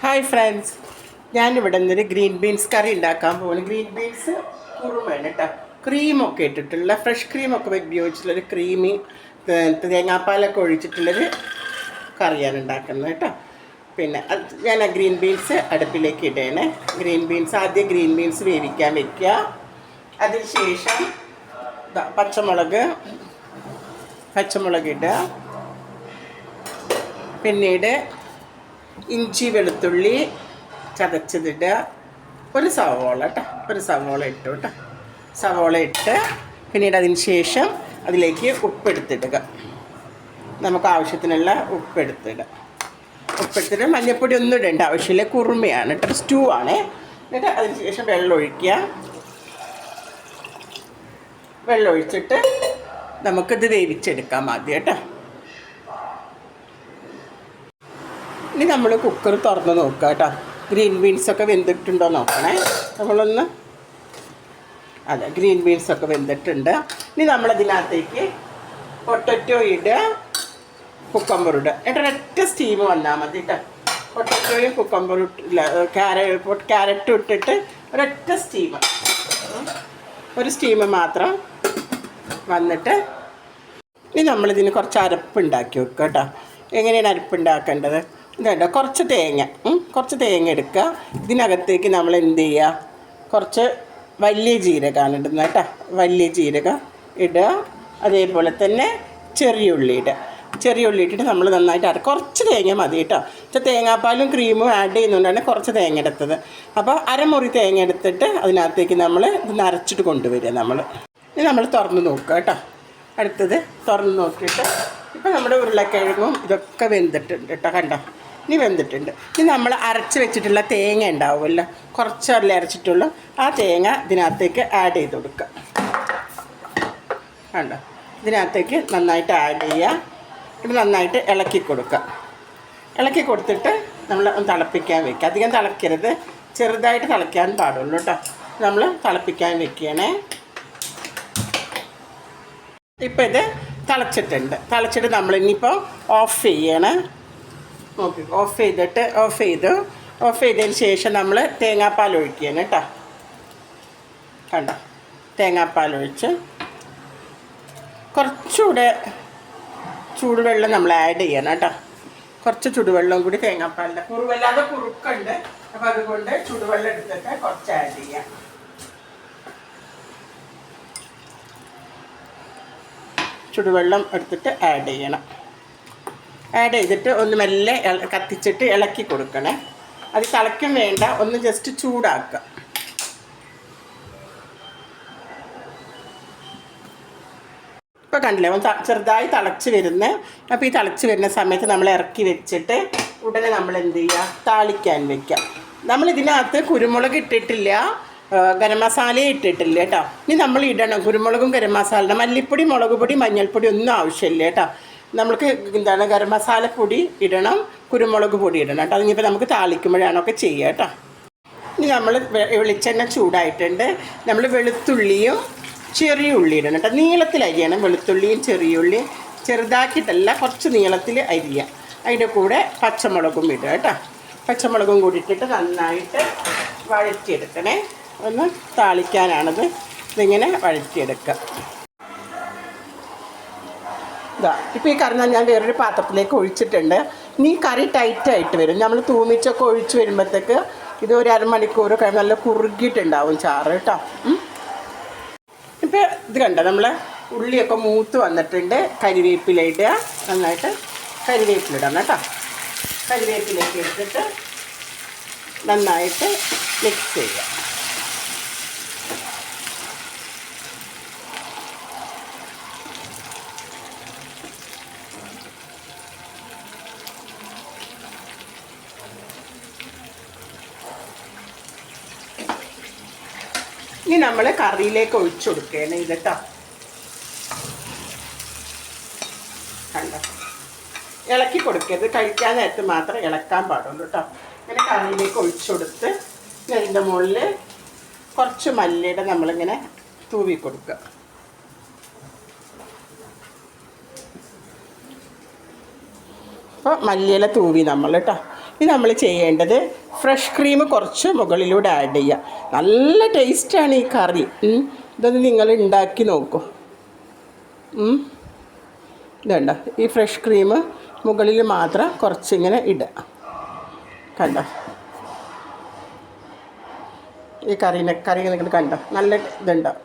Hi friends, ഞാനിവിടെ നിന്നൊരു green beans കറി ഉണ്ടാക്കാൻ പോകുന്നു. ഗ്രീൻ ബീൻസ് കുറുമയാണ് കേട്ടോ. ക്രീമൊക്കെ ഇട്ടിട്ടുള്ള ഫ്രഷ് ക്രീമൊക്കെ ഉപയോഗിച്ചിട്ടുള്ളൊരു ക്രീമി തേങ്ങാപ്പാലൊക്കെ ഒഴിച്ചിട്ടുള്ളൊരു കറിയാണ് ഉണ്ടാക്കുന്നത് കേട്ടോ. പിന്നെ ഞാൻ ആ ഗ്രീൻ ബീൻസ് അടുപ്പിലേക്ക് ഇടണേ. ആദ്യം ഗ്രീൻ ബീൻസ് വേവിക്കാൻ വെക്കുക. അതിന് ശേഷം പച്ചമുളക് ഇടുക. പിന്നീട് ഇഞ്ചി വെളുത്തുള്ളി ചതച്ചതിടുക. ഒരു സവോള ഇട്ടു കേട്ടോ. സവോള ഇട്ട് പിന്നീട് അതിന് ശേഷം അതിലേക്ക് ഉപ്പെടുത്തിടുക. നമുക്ക് ആവശ്യത്തിനുള്ള ഉപ്പെടുത്തിട്ട് മഞ്ഞൾപ്പൊടി ഒന്നും ഇടേണ്ട ആവശ്യമില്ല. കുറുമയാണ് കേട്ടോ, സ്റ്റൂ ആണ്. എന്നിട്ട് അതിന് ശേഷം വെള്ളം ഒഴിച്ചിട്ട് നമുക്കിത് വേവിച്ചെടുക്കാം ആദ്യം കേട്ടോ. ഇനി നമ്മൾ കുക്കർ തുറന്ന് നോക്കുക കേട്ടോ. ഗ്രീൻ ബീൻസൊക്കെ വെന്തിട്ടുണ്ടോ നോക്കണേ. ഗ്രീൻ ബീൻസൊക്കെ വെന്തിട്ടുണ്ട്. ഇനി നമ്മളതിനകത്തേക്ക് പൊട്ടറ്റോ ഇടുക, കുക്കമ്പർ ഇടുക. ഒരൊറ്റ സ്റ്റീം വന്നാൽ മതി കേട്ടോ. പൊട്ടറ്റോയും കുക്കമ്പറും ക്യാരറ്റും ഇട്ടിട്ട് ഒരൊറ്റ ഒരു സ്റ്റീം മാത്രം വന്നിട്ട് ഇനി നമ്മളിതിന് കുറച്ച് അരപ്പുണ്ടാക്കി വെക്കുക കേട്ടോ. എങ്ങനെയാണ് അരപ്പുണ്ടാക്കേണ്ടത്? ഇതുണ്ട്, കുറച്ച് തേങ്ങ എടുക്കുക. ഇതിനകത്തേക്ക് നമ്മൾ എന്ത് ചെയ്യുക, കുറച്ച് വലിയ ജീരകമാണ് ഇടുന്നത് കേട്ടോ. വലിയ ജീരകം ഇടുക. അതേപോലെ തന്നെ ചെറിയ ഉള്ളി ഇട്ടിട്ട് നമ്മൾ നന്നായിട്ട് കുറച്ച് തേങ്ങ മതി കേട്ടോ. തേങ്ങാപ്പാലും ക്രീമും ആഡ് ചെയ്യുന്നതുകൊണ്ടാണ് കുറച്ച് തേങ്ങ എടുത്തത്. അപ്പോൾ അരമുറി തേങ്ങ എടുത്തിട്ട് അതിനകത്തേക്ക് നമ്മൾ ഇത് അരച്ചിട്ട് കൊണ്ടുവരിക. ഇനി നമ്മൾ തുറന്ന് നോക്കുക കേട്ടോ. അടുത്തത് തുറന്ന് നോക്കിയിട്ട് ഇപ്പോൾ നമ്മുടെ ഉരുളക്കിഴങ്ങും ഇതൊക്കെ വെന്തിട്ടുണ്ട് കേട്ടോ. കണ്ടോ, ഇനി വെന്തിട്ടുണ്ട്. ഇനി നമ്മൾ അരച്ച് വെച്ചിട്ടുള്ള തേങ്ങ ഉണ്ടാവുമല്ലോ, കുറച്ചല്ലേ അരച്ചിട്ടുള്ളൂ. ആ തേങ്ങ ഇതിനകത്തേക്ക് ആഡ് ചെയ്ത് കൊടുക്കുക. കണ്ടോ, ഇതിനകത്തേക്ക് നന്നായിട്ട് ആഡ് ചെയ്യുക. ഇത് നന്നായിട്ട് ഇളക്കി കൊടുത്തിട്ട് നമ്മൾ തിളപ്പിക്കാൻ വയ്ക്കുക. അധികം തിളക്കരുത്, ചെറുതായിട്ട് തിളയ്ക്കാൻ പാടുള്ളൂ കേട്ടോ. നമ്മൾ തിളപ്പിക്കാൻ വെക്കുകയാണേ. ഇപ്പോൾ ഇത് തിളച്ചിട്ട് നമ്മൾ ഇനിയിപ്പോൾ ഓഫ് ചെയ്യണം. ഓക്കെ, ഓഫ് ചെയ്തതിന് ശേഷം നമ്മൾ തേങ്ങാപ്പാൽ ഒഴിക്കുകയാണ് കേട്ടോ. കണ്ടോ, തേങ്ങാപ്പാൽ ഒഴിച്ച് കുറച്ചുകൂടെ ചൂടുവെള്ളം നമ്മൾ ആഡ് ചെയ്യണം കേട്ടോ. കുറച്ച് ചൂടുവെള്ളം കൂടി തേങ്ങാപ്പാലിൻ്റെ വല്ലാതെ കുറുക്കുണ്ട്. അപ്പോൾ അതുകൊണ്ട് ചൂടുവെള്ളം എടുത്തിട്ട് കുറച്ച് ആഡ് ചെയ്യാം. ചുടുവെള്ളം എടുത്തിട്ട് ആഡ് ചെയ്യണം. ആഡ് ചെയ്തിട്ട് ഒന്ന് മെല്ലെ കത്തിച്ചിട്ട് ഇളക്കി കൊടുക്കണേ. അത് തിളയ്ക്കും വേണ്ട, ഒന്ന് ജസ്റ്റ് ചൂടാക്കുക. ഇപ്പോൾ കണ്ടില്ലേ, ചെറുതായി തിളച്ച് വരുന്നത്. അപ്പോൾ ഈ തിളച്ച് വരുന്ന സമയത്ത് നമ്മൾ ഇറക്കി വെച്ചിട്ട് ഉടനെ നമ്മൾ എന്ത് ചെയ്യുക, താളിക്കാൻ വയ്ക്കുക. നമ്മളിതിനകത്ത് കുരുമുളക് ഇട്ടിട്ടില്ല, ഗരം മസാല ഇട്ടിട്ടില്ല കേട്ടോ. ഇനി നമ്മൾ ഇടണം കുരുമുളകും ഗരം മസാല, മല്ലിപ്പൊടി, മുളക് പൊടി, മഞ്ഞൾപ്പൊടി ഒന്നും ആവശ്യമില്ല കേട്ടോ. നമുക്ക് ഗരം മസാല പൊടി ഇടണം, കുരുമുളക് പൊടി ഇടണം കേട്ടോ. അതിനിപ്പോൾ നമുക്ക് താളിക്കുമ്പോഴാണൊക്കെ ചെയ്യുക കേട്ടോ. ഇനി നമ്മൾ വെളിച്ചെണ്ണ ചൂടായിട്ടുണ്ട്. നമ്മൾ വെളുത്തുള്ളിയും ചെറിയ ഉള്ളി ഇടണം കേട്ടോ. നീളത്തിൽ അരിയണം വെളുത്തുള്ളിയും ചെറിയ ഉള്ളിയും, ചെറുതാക്കിയിട്ടല്ല, കുറച്ച് നീളത്തിൽ അരിയുക. അതിൻ്റെ കൂടെ പച്ചമുളകും ഇടുക കേട്ടോ. പച്ചമുളകും കൂടി ഇട്ടിട്ട് നന്നായിട്ട് വഴറ്റിയെടുക്കണേ. ഒന്ന് താളിക്കാനാണത്. ഇതിങ്ങനെ വഴറ്റിയെടുക്കുക. ഇപ്പോൾ ഈ കറി ഞാൻ വേറൊരു പാത്രത്തിലേക്ക് ഒഴിച്ചിട്ടുണ്ട്. ഇനി കറി ടൈറ്റായിട്ട് വരും. നമ്മൾ തൂമിച്ചൊക്കെ ഒഴിച്ച് വരുമ്പോഴത്തേക്ക് ഇത് ഒരു അരമണിക്കൂർ നല്ല കുറുകിയിട്ടുണ്ടാവും ചാറ് കേട്ടോ. ഇപ്പോൾ ഇത് കണ്ടോ, നമ്മൾ ഉള്ളിയൊക്കെ മൂത്ത് വന്നിട്ടുണ്ട്. കരിവേപ്പില ഇടുക, നന്നായിട്ട് കരിവേപ്പിലിടണം കേട്ടോ. കരിവേപ്പിലേക്ക് എടുത്തിട്ട് നന്നായിട്ട് മിക്സ് ചെയ്യുക. ഇനി നമ്മൾ കറിയിലേക്ക് ഒഴിച്ചു കൊടുക്കുകയാണ് ഇത് കേട്ടോ. കണ്ടോ, ഇളക്കി കൊടുക്കരുത്, കഴിക്കാൻ നേരത്ത് മാത്രം ഇളക്കാൻ പാടുള്ളൂ കേട്ടോ. ഇങ്ങനെ കറിയിലേക്ക് ഒഴിച്ചു കൊടുത്ത് അതിൻ്റെ മുകളിൽ കുറച്ച് മല്ലിയുടെ നമ്മളിങ്ങനെ തൂവി കൊടുക്കുക. അപ്പോൾ മല്ലിയില തൂവി നമ്മൾ കേട്ടോ. ഇത് നമ്മൾ ചെയ്യേണ്ടത് ഫ്രഷ് ക്രീം കുറച്ച് മുകളിലൂടെ ആഡ് ചെയ്യുക. നല്ല ടേസ്റ്റാണ് ഈ കറി. ഇതൊന്ന് നിങ്ങൾ ഉണ്ടാക്കി നോക്കൂ. ഇതുണ്ട, ഈ ഫ്രഷ് ക്രീം മുകളിൽ മാത്രം കുറച്ചിങ്ങനെ ഇടുക. കണ്ടോ ഈ കറി നിങ്ങൾ കണ്ടോ, നല്ല ഇതുണ്ടാവും.